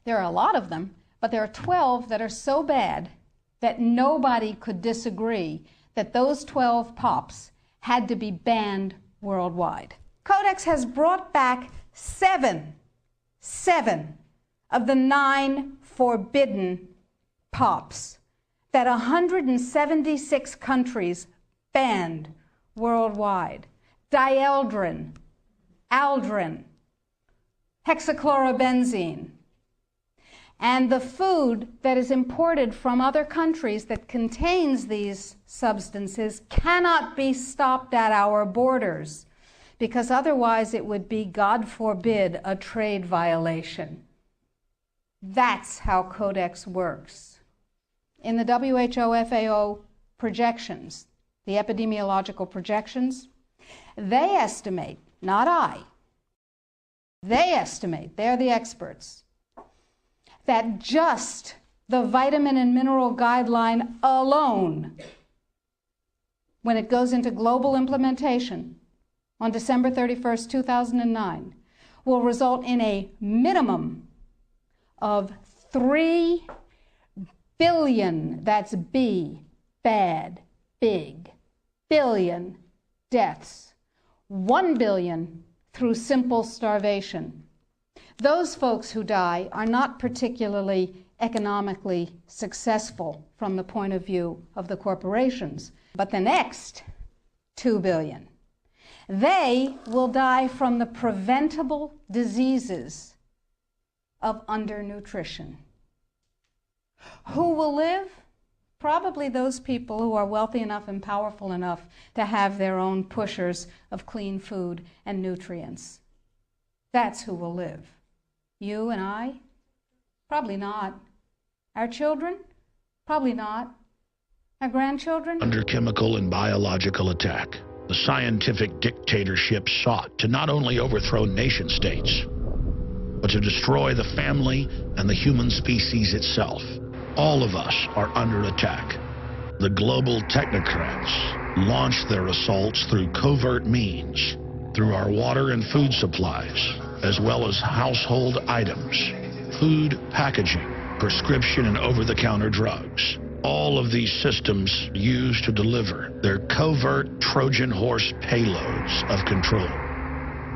There are a lot of them, but there are 12 that are so bad that nobody could disagree that those 12 pops had to be banned worldwide. Codex has brought back seven of the 9 forbidden pops that 176 countries banned worldwide. Dieldrin, aldrin, hexachlorobenzene. And the food that is imported from other countries that contains these substances cannot be stopped at our borders, because otherwise it would be, God forbid, a trade violation. That's how Codex works. In the WHO-FAO projections, the epidemiological projections, they estimate, not I, they estimate, they're the experts, that just the vitamin and mineral guideline alone, when it goes into global implementation on December 31st, 2009, will result in a minimum of 3 billion, that's B, bad, big, billion deaths, 1 billion through simple starvation. Those folks who die are not particularly economically successful from the point of view of the corporations. But the next 2 billion, they will die from the preventable diseases of undernutrition. Who will live? Probably those people who are wealthy enough and powerful enough to have their own pushers of clean food and nutrients. That's who will live. You and I? Probably not. Our children? Probably not. Our grandchildren? Under chemical and biological attack, the scientific dictatorship sought to not only overthrow nation states, but to destroy the family and the human species itself. All of us are under attack. The global technocrats launched their assaults through covert means, through our water and food supplies, as well as household items, food packaging, prescription and over-the-counter drugs. All of these systems used to deliver their covert Trojan horse payloads of control.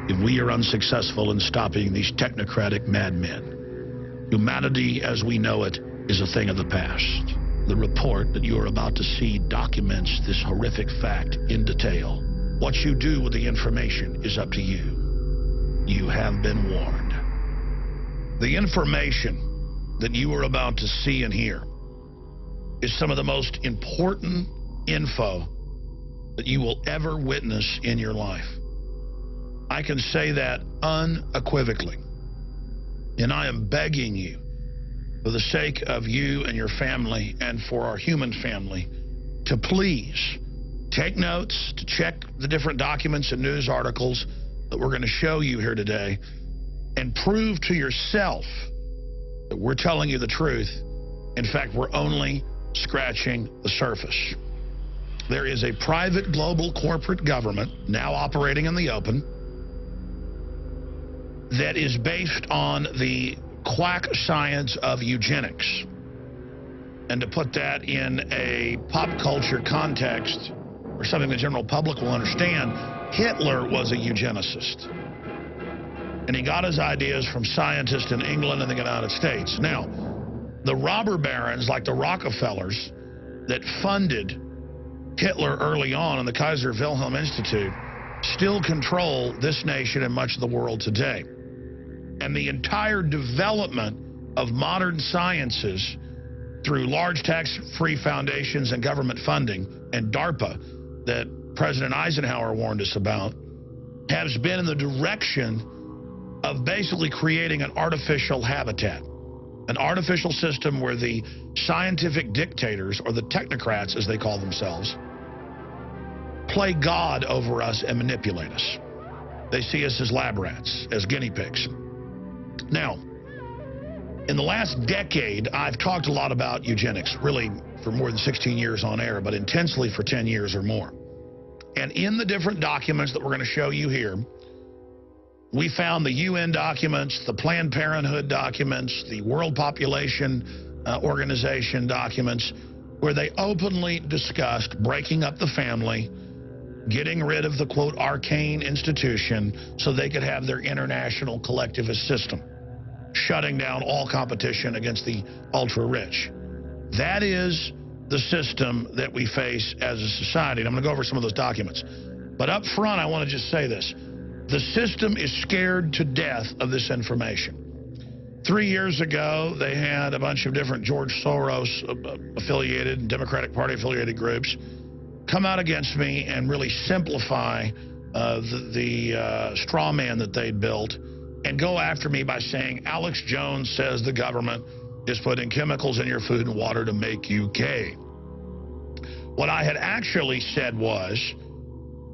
If we are unsuccessful in stopping these technocratic madmen, humanity as we know it is a thing of the past. The report that you are about to see documents this horrific fact in detail. What you do with the information is up to you. You have been warned. The information that you are about to see and hear is some of the most important info that you will ever witness in your life. I can say that unequivocally. And I am begging you, for the sake of you and your family and for our human family, to please take notes, to check the different documents and news articles that we're going to show you here today, and prove to yourself that we're telling you the truth. In fact, we're only scratching the surface. There is a private global corporate government now operating in the open that is based on the quack science of eugenics. And to put that in a pop culture context, or something the general public will understand, Hitler was a eugenicist. And he got his ideas from scientists in England and the United States. Now, the robber barons like the Rockefellers that funded Hitler early on in the Kaiser Wilhelm Institute still control this nation and much of the world today. And the entire development of modern sciences through large tax-free foundations and government funding and DARPA that President Eisenhower warned us about has been in the direction of basically creating an artificial habitat, an artificial system where the scientific dictators, or the technocrats as they call themselves, play God over us and manipulate us. They see us as lab rats, as guinea pigs. Now, in the last decade, I've talked a lot about eugenics, really for more than 16 years on air, but intensely for 10 years or more. And in the different documents that we're going to show you here, We found the UN documents, the Planned Parenthood documents, the World Population Organization documents, where they openly discussed breaking up the family, getting rid of the, quote, arcane institution so they could have their international collectivist system, shutting down all competition against the ultra-rich. That is the system that we face as a society. And I'm going to go over some of those documents. But up front, I want to just say this. The system is scared to death of this information. 3 years ago, they had a bunch of different George Soros-affiliated and Democratic Party-affiliated groups come out against me and really simplify the straw man that they'd built and go after me by saying, Alex Jones says the government is putting chemicals in your food and water to make you gay. What I had actually said was,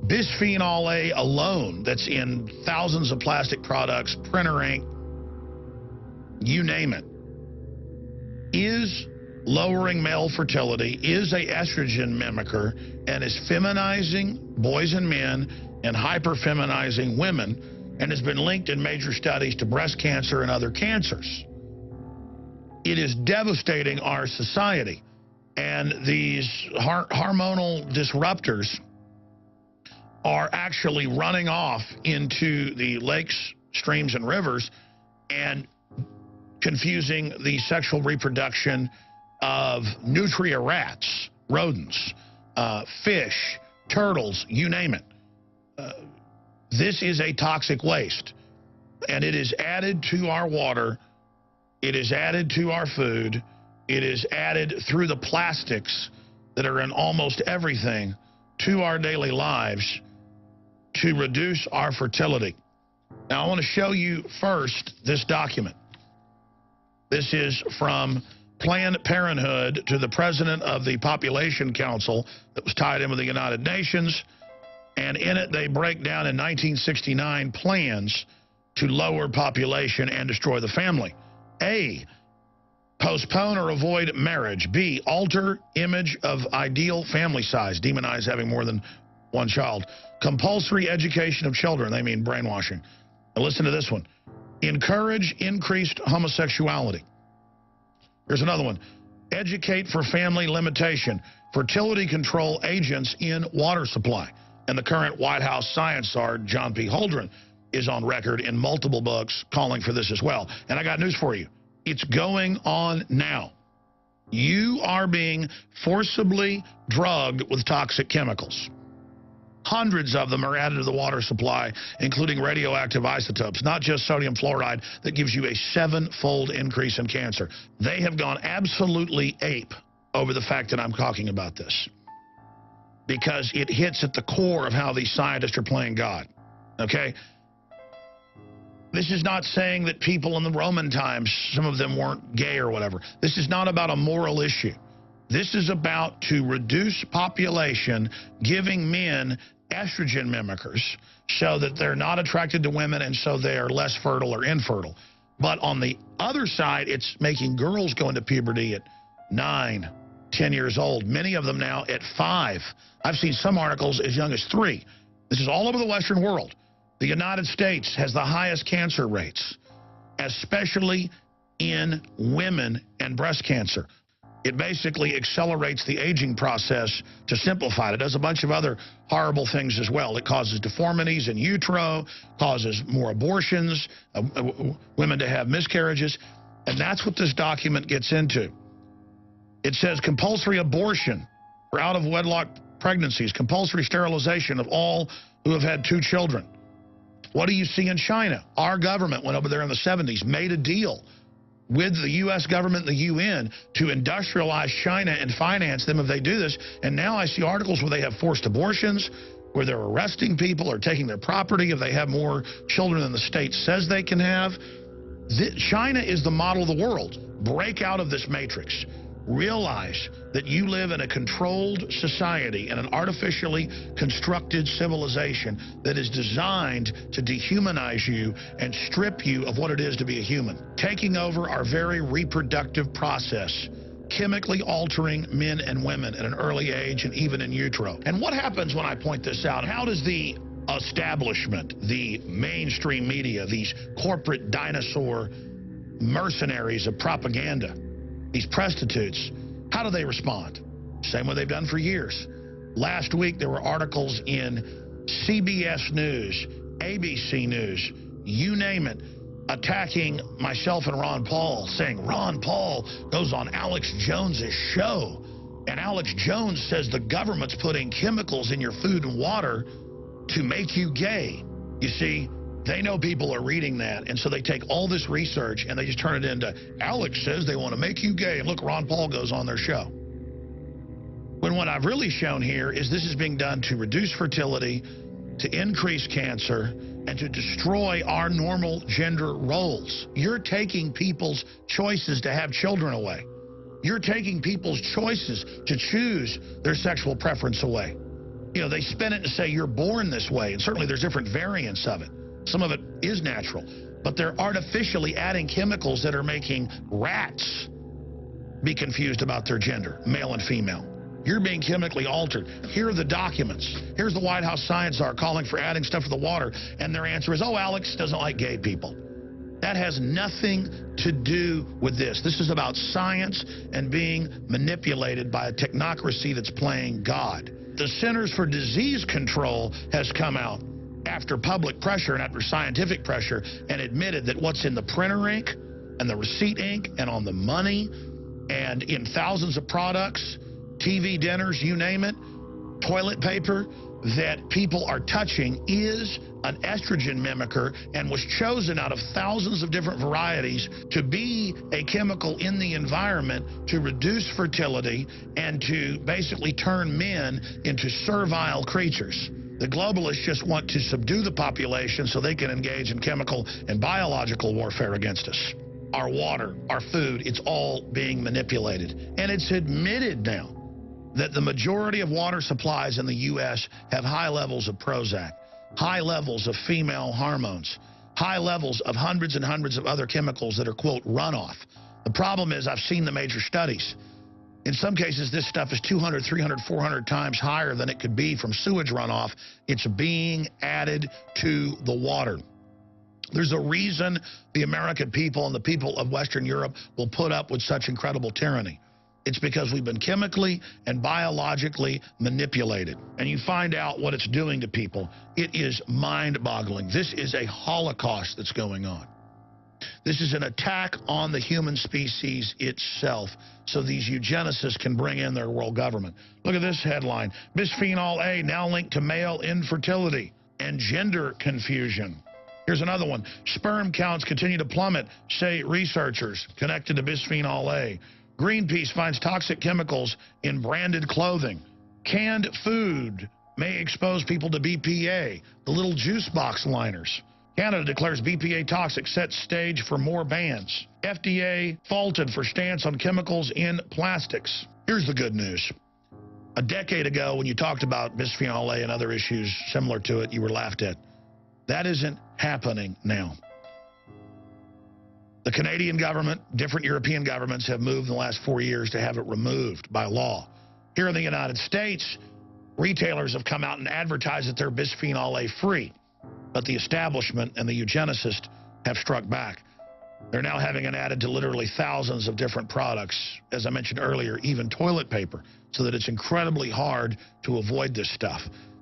bisphenol A alone, that's in thousands of plastic products, printer ink, you name it, is lowering male fertility, is a estrogen mimicker, and is feminizing boys and men and hyperfeminizing women, and has been linked in major studies to breast cancer and other cancers. It is devastating our society. And these hormonal disruptors are actually running off into the lakes, streams, and rivers and confusing the sexual reproduction of nutria rats, rodents, fish, turtles, you name it. This is a toxic waste, and it is added to our water. It is added to our food. It is added through the plastics that are in almost everything to our daily lives to reduce our fertility. Now, I want to show you first this document. This is from Planned Parenthood to the president of the Population Council that was tied in with the United Nations. And in it, they break down in 1969 plans to lower population and destroy the family. A, postpone or avoid marriage. B, alter image of ideal family size. Demonize having more than one child. Compulsory education of children. They mean brainwashing. Now listen to this one. Encourage increased homosexuality. Here's another one. Educate for family limitation. Fertility control agents in water supply. And the current White House science czar, John P. Holdren, is on record in multiple books calling for this as well. And I got news for you. It's going on now. You are being forcibly drugged with toxic chemicals. Hundreds of them are added to the water supply, including radioactive isotopes, not just sodium fluoride that gives you a 7-fold increase in cancer. They have gone absolutely ape over the fact that I'm talking about this, because it hits at the core of how these scientists are playing God, okay? This is not saying that people in the Roman times, some of them weren't gay or whatever. This is not about a moral issue. This is about to reduce population, giving men estrogen mimickers so that they're not attracted to women and so they are less fertile or infertile. But on the other side, it's making girls go into puberty at 9, 10 years old, many of them now at 5. I've seen some articles as young as 3. This is all over the Western world. The United States has the highest cancer rates, especially in women and breast cancer. It basically accelerates the aging process to simplify it. It does a bunch of other horrible things as well. It causes deformities in utero, causes more abortions, women to have miscarriages, and that's what this document gets into. It says compulsory abortion for out-of-wedlock pregnancies, compulsory sterilization of all who have had 2 children. What do you see in China? Our government went over there in the 70s, made a deal with the U.S. government and the UN to industrialize China and finance them if they do this. And now I see articles where they have forced abortions, where they're arresting people or taking their property if they have more children than the state says they can have. China is the model of the world. Break out of this matrix. Realize that you live in a controlled society, in an artificially constructed civilization that is designed to dehumanize you and strip you of what it is to be a human, taking over our very reproductive process, chemically altering men and women at an early age and even in utero. And what happens when I point this out? How does the establishment, the mainstream media, these corporate dinosaur mercenaries of propaganda, these prostitutes, how do they respond? Same way they've done for years. Last week, there were articles in CBS News, ABC News, you name it, attacking myself and Ron Paul, saying Ron Paul goes on Alex Jones's show, and Alex Jones says the government's putting chemicals in your food and water to make you gay. You see, they know people are reading that, and so they take all this research and they just turn it into, Alex says they want to make you gay, and look, Ron Paul goes on their show. When what I've really shown here is this is being done to reduce fertility, to increase cancer, and to destroy our normal gender roles. You're taking people's choices to have children away. You're taking people's choices to choose their sexual preference away. You know, they spin it and say you're born this way, and certainly there's different variants of it. Some of it is natural, but they're artificially adding chemicals that are making rats be confused about their gender, male and female. You're being chemically altered. Here are the documents. Here's the White House Science Czar calling for adding stuff to the water, and their answer is, oh, Alex doesn't like gay people. That has nothing to do with this. This is about science and being manipulated by a technocracy that's playing God. The Centers for Disease Control has come out after public pressure and after scientific pressure and admitted that what's in the printer ink and the receipt ink and on the money and in thousands of products, TV dinners, you name it, toilet paper, that people are touching is an estrogen mimicker and was chosen out of thousands of different varieties to be a chemical in the environment to reduce fertility and to basically turn men into servile creatures. The globalists just want to subdue the population so they can engage in chemical and biological warfare against us. Our water, our food, it's all being manipulated. And it's admitted now that the majority of water supplies in the U.S. have high levels of Prozac, high levels of female hormones, high levels of hundreds and hundreds of other chemicals that are, quote, runoff. The problem is I've seen the major studies. In some cases, this stuff is 200, 300, 400 times higher than it could be from sewage runoff. It's being added to the water. There's a reason the American people and the people of Western Europe will put up with such incredible tyranny. It's because we've been chemically and biologically manipulated. And you find out what it's doing to people. It is mind-boggling. This is a holocaust that's going on. This is an attack on the human species itself, so these eugenicists can bring in their world government. Look at this headline. Bisphenol A now linked to male infertility and gender confusion. Here's another one. Sperm counts continue to plummet, say researchers connected to bisphenol A. Greenpeace finds toxic chemicals in branded clothing. Canned food may expose people to BPA, the little juice box liners. Canada declares BPA toxic, sets stage for more bans. FDA faulted for stance on chemicals in plastics. Here's the good news. A decade ago, when you talked about bisphenol A and other issues similar to it, you were laughed at. That isn't happening now. The Canadian government, different European governments have moved in the last 4 years to have it removed by law. Here in the United States, retailers have come out and advertised that they're bisphenol A free. But the establishment and the eugenicists have struck back. They're now having it added to literally thousands of different products, as I mentioned earlier, even toilet paper, so that it's incredibly hard to avoid this stuff.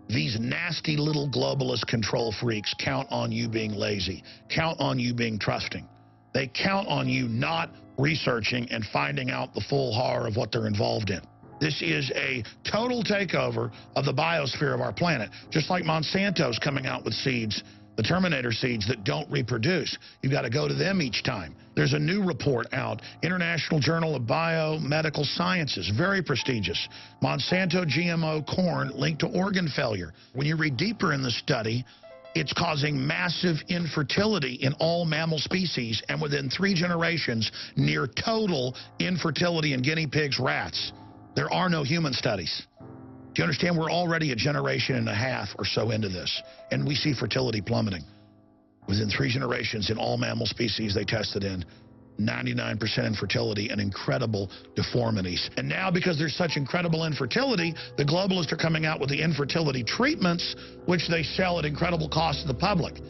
These nasty little globalist control freaks count on you being lazy, count on you being trusting. They count on you not researching and finding out the full horror of what they're involved in. This is a total takeover of the biosphere of our planet, just like Monsanto's coming out with seeds, the Terminator seeds that don't reproduce. You've got to go to them each time. There's a new report out, International Journal of Biomedical Sciences, very prestigious. Monsanto GMO corn linked to organ failure. When you read deeper in the study, it's causing massive infertility in all mammal species, and within 3 generations, near total infertility in guinea pigs, rats. There are no human studies. Do you understand? We're already a generation and a half or so into this, and we see fertility plummeting. Within 3 generations in all mammal species they tested in, 99% infertility, and incredible deformities. And now, because there's such incredible infertility, the globalists are coming out with the infertility treatments, which they sell at incredible cost to the public.